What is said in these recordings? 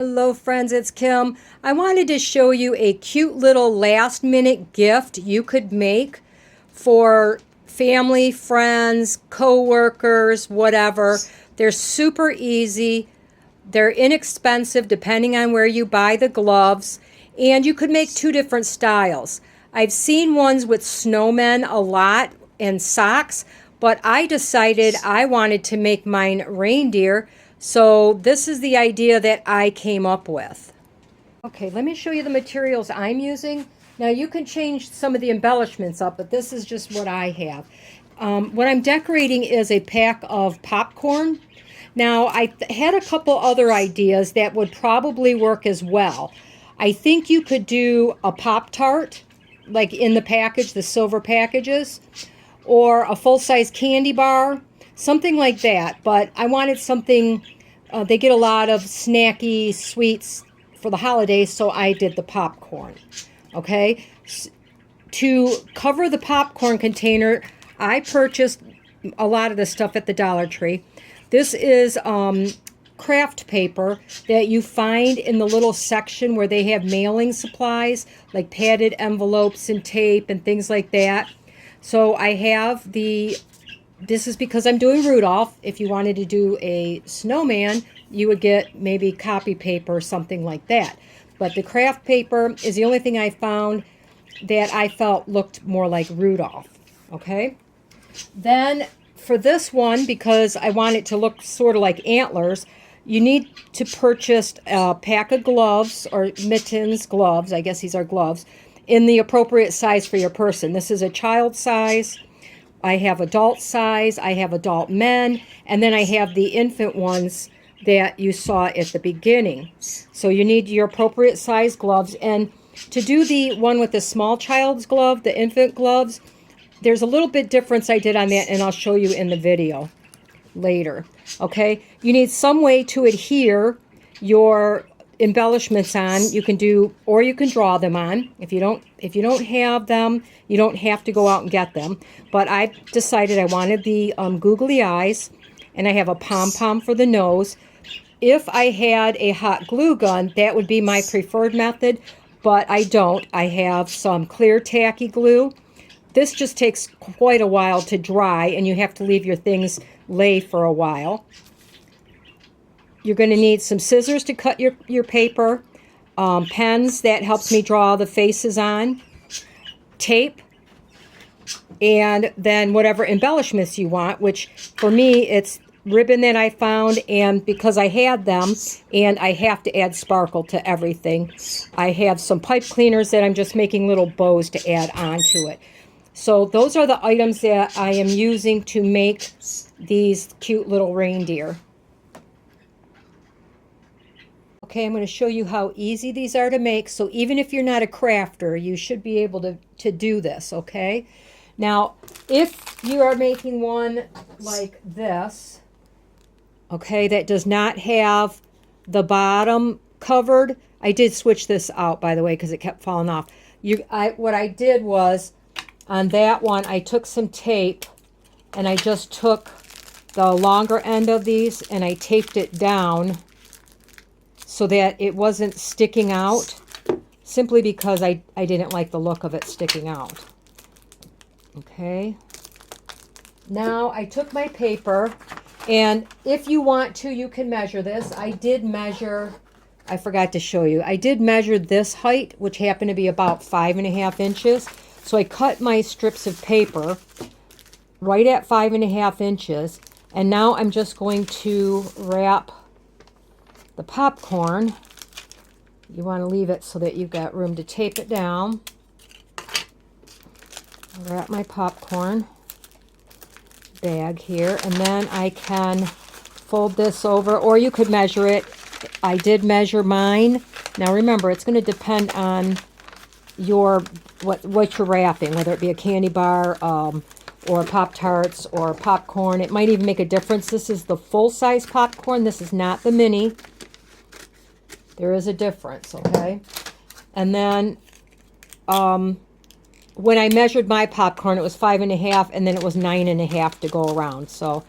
Hello friends, it's Kim. I wanted to show you a cute little last minute gift you could make for family, friends, co-workers, whatever. They're super easy. They're inexpensive depending on where you buy the gloves, and you could make two different styles. I've seen ones with snowmen a lot and socks, but I decided I wanted to make mine reindeer. So this is the idea that I came up with. Okay, let me show you the materials I'm using. Now you can change some of the embellishments up, but this is just what I have. What I'm decorating is a pack of popcorn. Now I had a couple other ideas that would probably work as well. I think you could do a Pop-Tart, like in the package, the silver packages, or a full-size candy bar. Something like that, but I wanted something, they get a lot of snacky sweets for the holidays, so I did the popcorn. Okay, to cover the popcorn container, I purchased a lot of the stuff at the Dollar Tree. This is craft paper that you find in the little section where they have mailing supplies, like padded envelopes and tape and things like that. So I have this is because I'm doing Rudolph. If you wanted to do a snowman, you would get maybe copy paper or something like that. But the craft paper is the only thing I found that I felt looked more like Rudolph. Okay? Then for this one, because I want it to look sort of like antlers, you need to purchase a pack of gloves or mittens, gloves, I guess these are gloves, in the appropriate size for your person. This is a child size. I have adult size, I have adult men, and then I have the infant ones that you saw at the beginning. So you need your appropriate size gloves. And to do the one with the small child's glove, the infant gloves, there's a little bit difference I did on that, and I'll show you in the video later. Okay, you need some way to adhere your embellishments on. You can do, or you can draw them on. If you don't have them, you don't have to go out and get them. But I decided I wanted the googly eyes, and I have a pom-pom for the nose. If I had a hot glue gun, that would be my preferred method, but I don't. I have some clear tacky glue. This just takes quite a while to dry, and you have to leave your things lay for a while. You're going to need some scissors to cut your paper, pens that helps me draw the faces on, tape, and then whatever embellishments you want, which for me it's ribbon that I found, and because I had them and I have to add sparkle to everything, I have some pipe cleaners that I'm just making little bows to add onto it. So those are the items that I am using to make these cute little reindeer. Okay, I'm going to show you how easy these are to make. So even if you're not a crafter, you should be able to do this, okay? Now, if you are making one like this, okay, that does not have the bottom covered. I did switch this out, by the way, because it kept falling off. What I did was, on that one, I took some tape, and I just took the longer end of these, and I taped it down so that it wasn't sticking out, simply because I didn't like the look of it sticking out. Okay. Now I took my paper, and if you want to, you can measure this. I did measure, I forgot to show you, I did measure this height, which happened to be about 5.5 inches. So I cut my strips of paper right at 5.5 inches, and now I'm just going to wrap the popcorn. You want to leave it so that you've got room to tape it down. I'll wrap my popcorn bag here, and then I can fold this over, or you could measure it. I did measure mine. Now remember, it's going to depend on your what you're wrapping, whether it be a candy bar or Pop-Tarts or popcorn. It might even make a difference. This is the full-size popcorn. This is not the mini. There is a difference, okay? And then when I measured my popcorn, it was 5.5, and then it was 9.5 to go around. So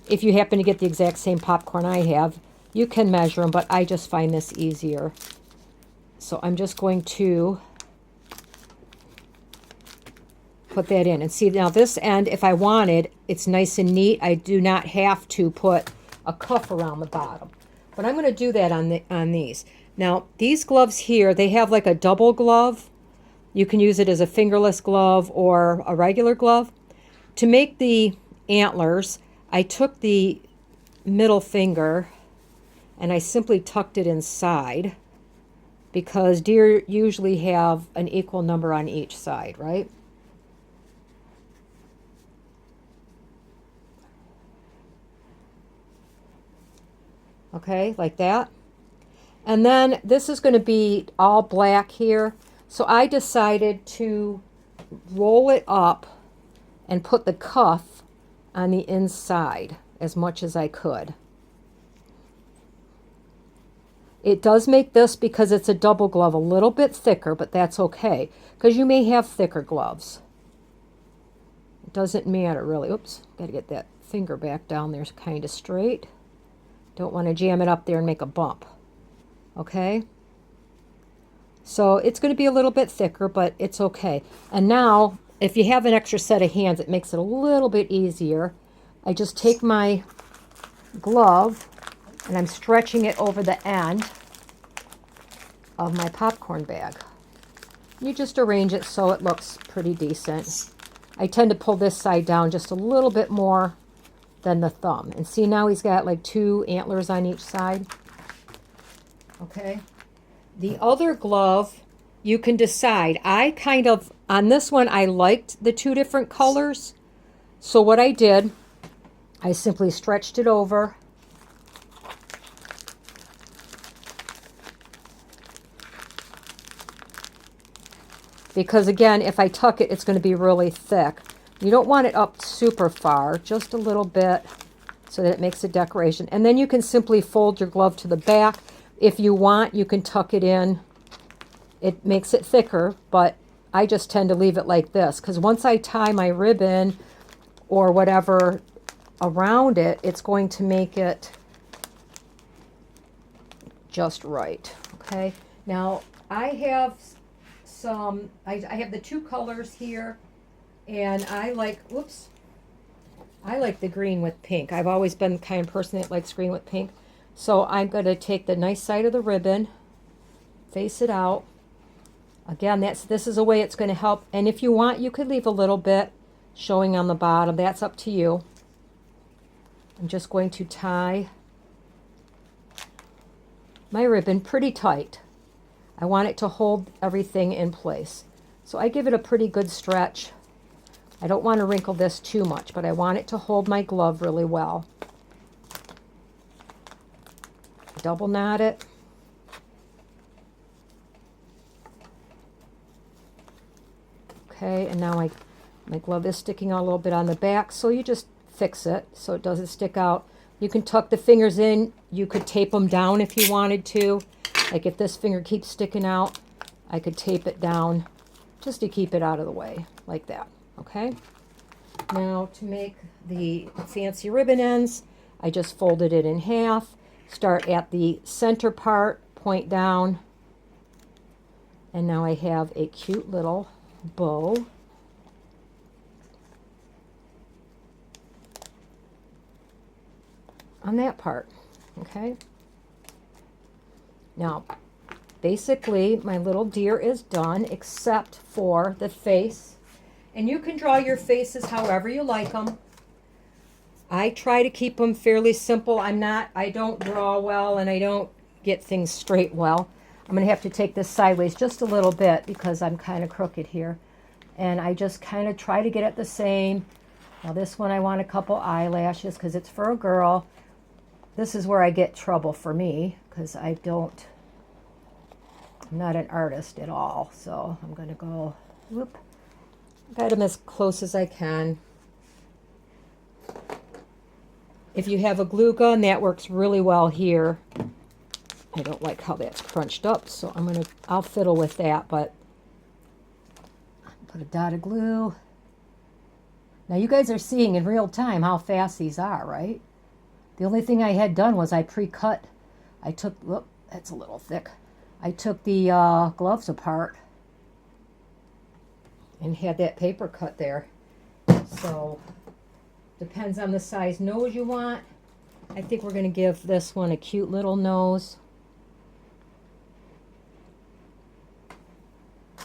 if you happen to get the exact same popcorn I have, You can measure them, but I just find this easier. So I'm just going to put that in. And see, now this end, if I wanted, it's nice and neat. I do not have to put a cuff around the bottom. But I'm going to do that on these. Now, these gloves here, they have like a double glove. You can use it as a fingerless glove or a regular glove. To make the antlers, I took the middle finger and I simply tucked it inside because deer usually have an equal number on each side, right? Okay, like that. And then this is going to be all black here. So I decided to roll it up and put the cuff on the inside as much as I could. It does make this, because it's a double glove, a little bit thicker, but that's okay, because you may have thicker gloves. It doesn't matter really. Oops, got to get that finger back down there kind of straight. Don't want to jam it up there and make a bump. Okay? So it's going to be a little bit thicker, but it's okay. And now, if you have an extra set of hands, it makes it a little bit easier. I just take my glove and I'm stretching it over the end of my popcorn bag. You just arrange it so it looks pretty decent. I tend to pull this side down just a little bit more than the thumb. And see, now he's got like 2 antlers on each side. Okay. The other glove, you can decide. I kind of, on this one, I liked the 2 different colors. So what I did, I simply stretched it over. Because again, if I tuck it, it's going to be really thick. You don't want it up super far, just a little bit so that it makes a decoration. And then you can simply fold your glove to the back. If you want, you can tuck it in. It makes it thicker, but I just tend to leave it like this, because once I tie my ribbon or whatever around it, it's going to make it just right. Okay, now I have some, I have the 2 colors here, and I like, whoops, I like the green with pink. I've always been the kind of person that likes green with pink. So I'm going to take the nice side of the ribbon, face it out. Again, this is a way it's going to help. And if you want, you could leave a little bit showing on the bottom. That's up to you. I'm just going to tie my ribbon pretty tight. I want it to hold everything in place. So I give it a pretty good stretch. I don't want to wrinkle this too much, but I want it to hold my glove really well. Double knot it. Okay, and now my glove is sticking out a little bit on the back, so you just fix it so it doesn't stick out. You can tuck the fingers in. You could tape them down if you wanted to. Like if this finger keeps sticking out, I could tape it down just to keep it out of the way, like that. Okay? Now to make the fancy ribbon ends, I just folded it in half. Start at the center part, point down, and now I have a cute little bow. On that part, okay? Now, basically, my little deer is done, except for the face. And you can draw your faces however you like them. I try to keep them fairly simple. I don't draw well, and I don't get things straight well. I'm going to have to take this sideways just a little bit because I'm kind of crooked here. And I just kind of try to get it the same. Now this one I want a couple eyelashes because it's for a girl. This is where I get trouble for me because I'm not an artist at all. So I'm going to go, whoop, got them as close as I can. If you have a glue gun, that works really well here. I don't like how that's crunched up, so I'll fiddle with that, but put a dot of glue. Now you guys are seeing in real time how fast these are, right? The only thing I had done was I pre-cut I took, whoop, that's a little thick. I took the gloves apart and had that paper cut there. So, depends on the size nose you want. I think we're going to give this one a cute little nose.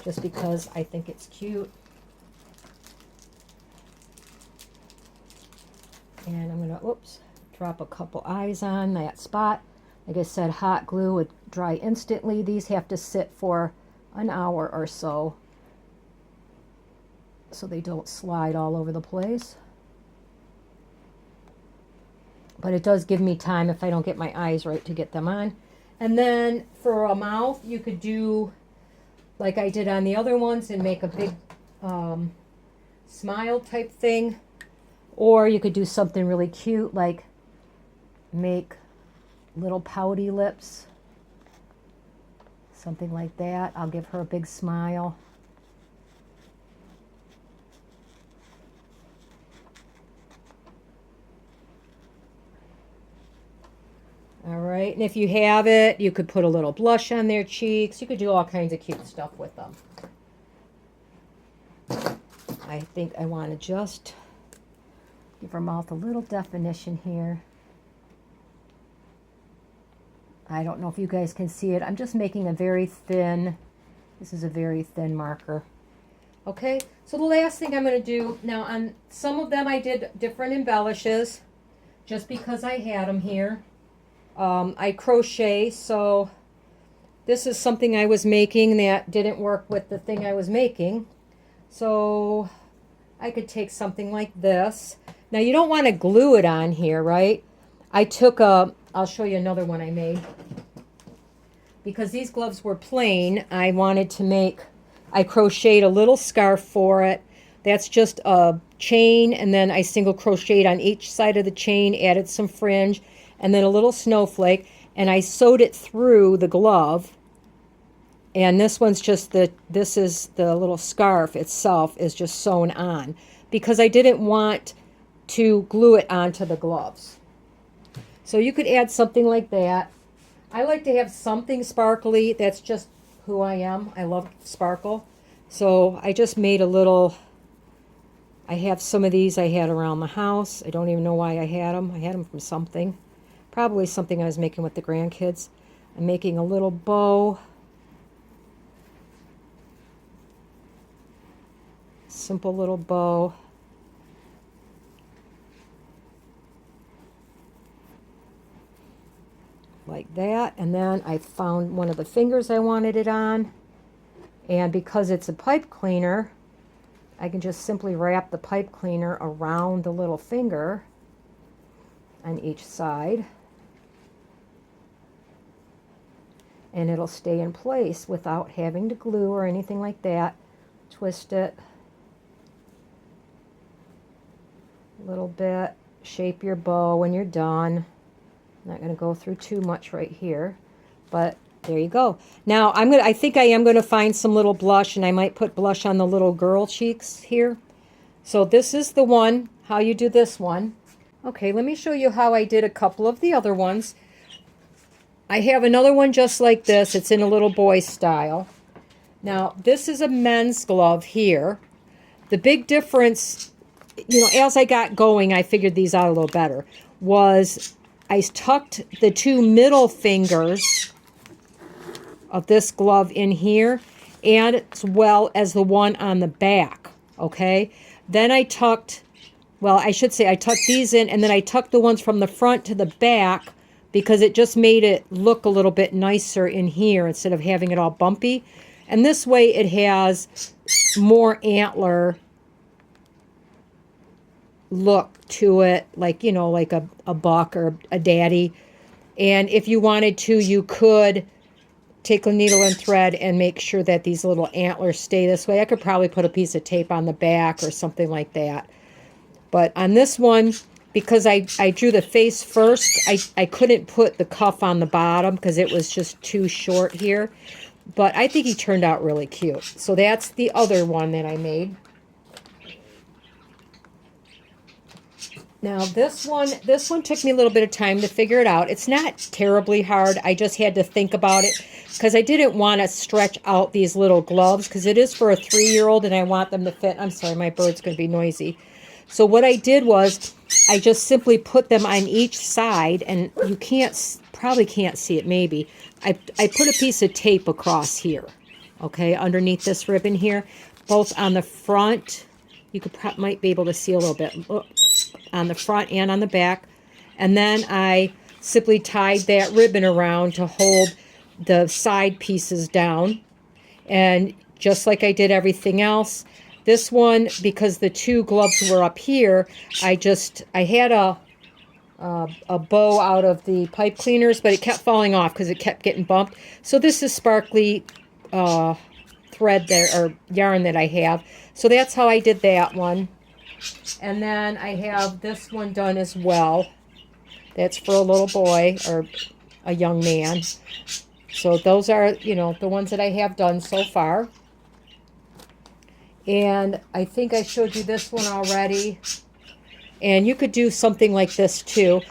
Just because I think it's cute. And I'm going to, oops, drop a couple eyes on that spot. Like I said, hot glue would dry instantly. These have to sit for an hour or so they don't slide all over the place. But it does give me time if I don't get my eyes right to get them on. And then for a mouth, you could do like I did on the other ones and make a big smile type thing. Or you could do something really cute like make little pouty lips. Something like that. I'll give her a big smile. All right, and if you have it, you could put a little blush on their cheeks. You could do all kinds of cute stuff with them. I think I want to just give her mouth a little definition here. I don't know if you guys can see it. I'm just making a very thin, this is a very thin marker. Okay, so the last thing I'm going to do, now on some of them I did different embellishes just because I had them here. I crochet, so this is something I was making that didn't work with the thing I was making. So I could take something like this. Now you don't want to glue it on here, right? I took I'll show you another one I made. Because these gloves were plain, I wanted to make, I crocheted a little scarf for it. That's just a chain, and then I single crocheted on each side of the chain, added some fringe, and then a little snowflake, and I sewed it through the glove. And this one's just this is the little scarf itself is just sewn on because I didn't want to glue it onto the gloves. So you could add something like that. I like to have something sparkly. That's just who I am. I love sparkle. So I just made a little, I have some of these I had around the house. I don't even know why I had them. I had them from something. Probably something I was making with the grandkids. I'm making a little bow. Simple little bow. Like that. And then I found one of the fingers I wanted it on. And because it's a pipe cleaner, I can just simply wrap the pipe cleaner around the little finger on each side. And it'll stay in place without having to glue or anything like that. Twist it a little bit, shape your bow when you're done. I'm not going to go through too much right here, but there you go. Now I think I am going to find some little blush, and I might put blush on the little girl cheeks here. So this is the one, how you do this one. Okay, let me show you how I did a couple of the other ones. I have another one just like this. It's in a little boy style. Now, this is a men's glove here. The big difference, you know, as I got going, I figured these out a little better, was I tucked the two middle fingers of this glove in here, and as well as the one on the back, okay? Then I tucked, well, I should say I tucked these in, and then I tucked the ones from the front to the back, because it just made it look a little bit nicer in here instead of having it all bumpy. And this way it has more antler look to it, like, you know, like a buck or a daddy. And if you wanted to, you could take a needle and thread and make sure that these little antlers stay this way. I could probably put a piece of tape on the back or something like that. But on this one, because I drew the face first, I couldn't put the cuff on the bottom because it was just too short here. But I think he turned out really cute. So that's the other one that I made. Now this one took me a little bit of time to figure it out. It's not terribly hard. I just had to think about it because I didn't want to stretch out these little gloves because it is for a 3-year-old and I want them to fit. I'm sorry, my bird's going to be noisy. So what I did was I just simply put them on each side, and you probably can't see it maybe. I put a piece of tape across here, okay, underneath this ribbon here, both on the front. You might be able to see a little bit on the front and on the back. And then I simply tied that ribbon around to hold the side pieces down. And just like I did everything else, this one, because the 2 gloves were up here, I had a bow out of the pipe cleaners, but it kept falling off because it kept getting bumped. So this is sparkly thread there, or yarn that I have. So that's how I did that one. And then I have this one done as well. That's for a little boy or a young man. So those are, the ones that I have done so far. And I think I showed you this one already. And you could do something like this too.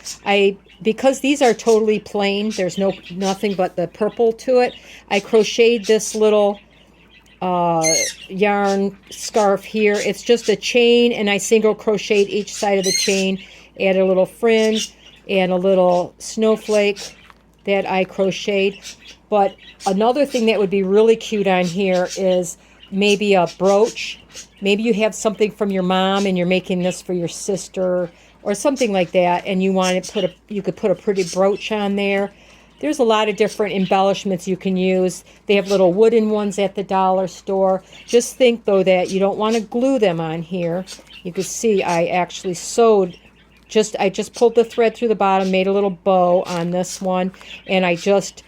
Because these are totally plain, there's nothing but the purple to it, I crocheted this little yarn scarf here. It's just a chain, and I single crocheted each side of the chain, add a little fringe and a little snowflake that I crocheted. But another thing that would be really cute on here is maybe a brooch. Maybe you have something from your mom and you're making this for your sister or something like that, and you want to you could put a pretty brooch on there. There's a lot of different embellishments you can use. They have little wooden ones at the dollar store. Just think though that you don't want to glue them on here. You can see I actually sewed, I just pulled the thread through the bottom, made a little bow on this one, and I just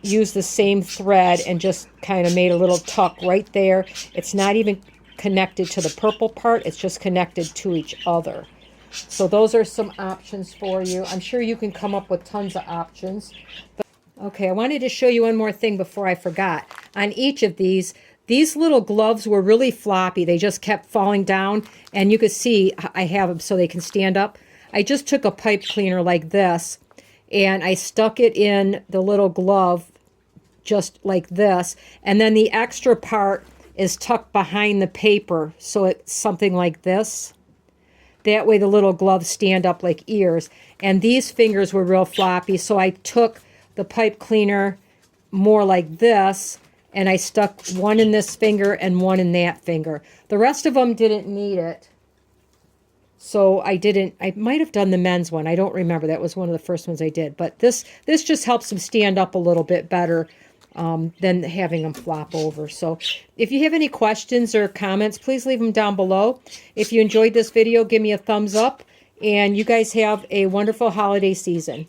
used the same thread and just kind of made a little tuck right there. It's not even connected to the purple part, it's just connected to each other. So those are some options for you. I'm sure you can come up with tons of options. But, okay, I wanted to show you one more thing before I forgot. On each of these little gloves were really floppy. They just kept falling down, and you can see I have them so they can stand up. I just took a pipe cleaner like this, and I stuck it in the little glove just like this, and then the extra part is tucked behind the paper, so it's something like this. That way the little gloves stand up like ears. And these fingers were real floppy, so I took the pipe cleaner more like this, and I stuck one in this finger and one in that finger. The rest of them didn't need it. So I might have done the men's one. I don't remember. That was one of the first ones I did. But this just helps them stand up a little bit better than having them flop over. So if you have any questions or comments, please leave them down below. If you enjoyed this video, give me a thumbs up. And you guys have a wonderful holiday season.